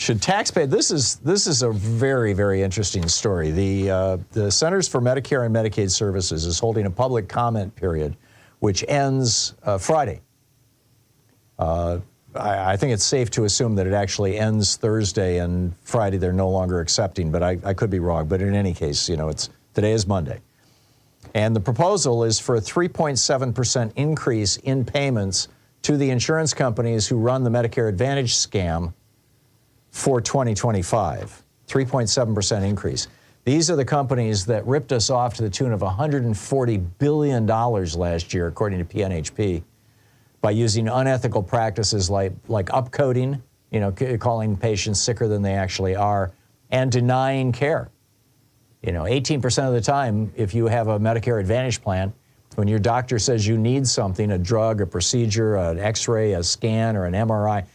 Should taxpayers? This is a very, very interesting story. The Centers for Medicare and Medicaid Services is holding a public comment period, which ends Friday. I think it's safe to assume that it actually ends Thursday, and Friday they're no longer accepting, but I could be wrong. But in any case, today is Monday. And the proposal is for a 3.7% increase in payments to the insurance companies who run the Medicare Advantage scam for 2025. 3.7% increase. These are the companies that ripped us off to the tune of $140 billion last year, according to PNHP, by using unethical practices like upcoding, calling patients sicker than they actually are, and denying care. 18% of the time, if you have a Medicare Advantage plan, when your doctor says you need something, a drug, a procedure, an X-ray, a scan, or an MRI,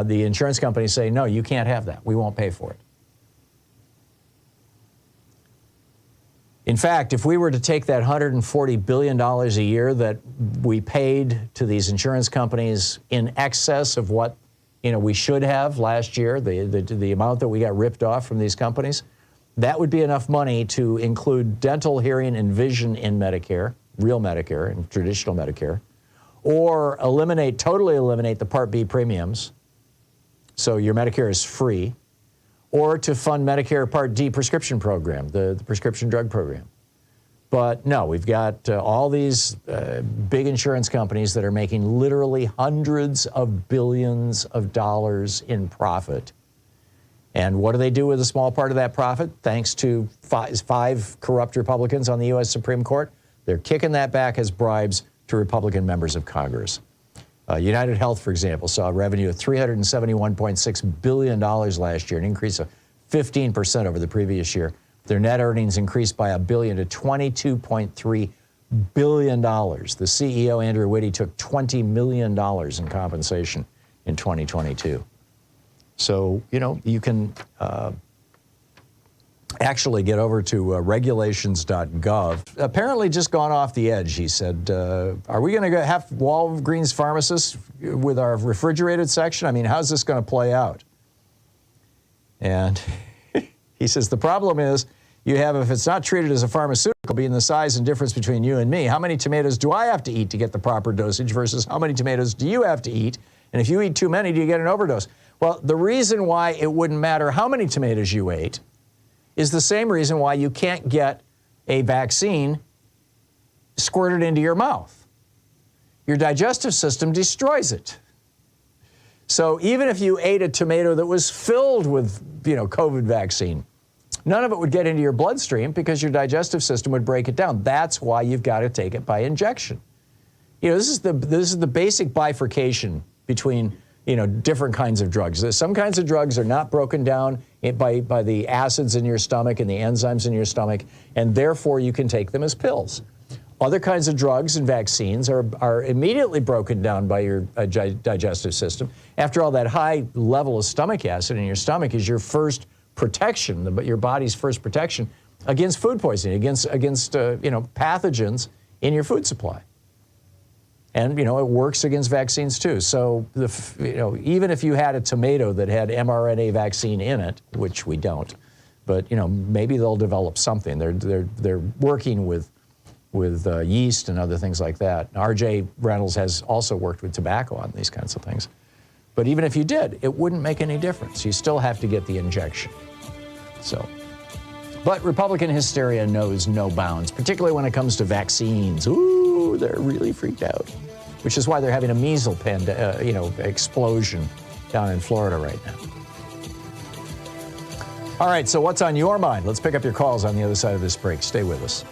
the insurance companies say, no, you can't have that. We won't pay for it. In fact, if we were to take that $140 billion a year that we paid to these insurance companies in excess of what we should have last year, the amount that we got ripped off from these companies, that would be enough money to include dental, hearing, and vision in Medicare, real Medicare and traditional Medicare, or totally eliminate the Part B premiums, so your Medicare is free, or to fund Medicare Part D prescription program, the prescription drug program. But no, we've got all these big insurance companies that are making literally hundreds of billions of dollars in profit. And what do they do with a small part of that profit? Thanks to five corrupt Republicans on the U.S. Supreme Court, they're kicking that back as bribes to Republican members of Congress. United Health, for example, saw a revenue of $371.6 billion last year, an increase of 15% over the previous year. Their net earnings increased by $1 billion to $22.3 billion. The CEO, Andrew Whitty, took $20 million in compensation in 2022. So, you can actually get over to regulations.gov. Apparently just gone off the edge, he said. Are we going to have Walgreens pharmacists with our refrigerated section? I mean, how's this going to play out? And he says, the problem is you have, if it's not treated as a pharmaceutical, being the size and difference between you and me, how many tomatoes do I have to eat to get the proper dosage versus how many tomatoes do you have to eat? And if you eat too many, do you get an overdose? Well, the reason why it wouldn't matter how many tomatoes you ate is the same reason why you can't get a vaccine squirted into your mouth. Your digestive system destroys it. So even if you ate a tomato that was filled with, COVID vaccine, none of it would get into your bloodstream because your digestive system would break it down. That's why you've got to take it by injection. This is the basic bifurcation between different kinds of drugs. Some kinds of drugs are not broken down by the acids in your stomach and the enzymes in your stomach, and therefore you can take them as pills. Other kinds of drugs and vaccines are immediately broken down by your digestive system. After all, that high level of stomach acid in your stomach is your first protection, your body's first protection against food poisoning, against pathogens in your food supply. And, it works against vaccines too. So, even if you had a tomato that had mRNA vaccine in it, which we don't, but, maybe they'll develop something. They're working with yeast and other things like that. R.J. Reynolds has also worked with tobacco on these kinds of things. But even if you did, it wouldn't make any difference. You still have to get the injection. But Republican hysteria knows no bounds, particularly when it comes to vaccines. Ooh, they're really freaked out, which is why they're having a measles explosion down in Florida right now. All right, so what's on your mind? Let's pick up your calls on the other side of this break. Stay with us.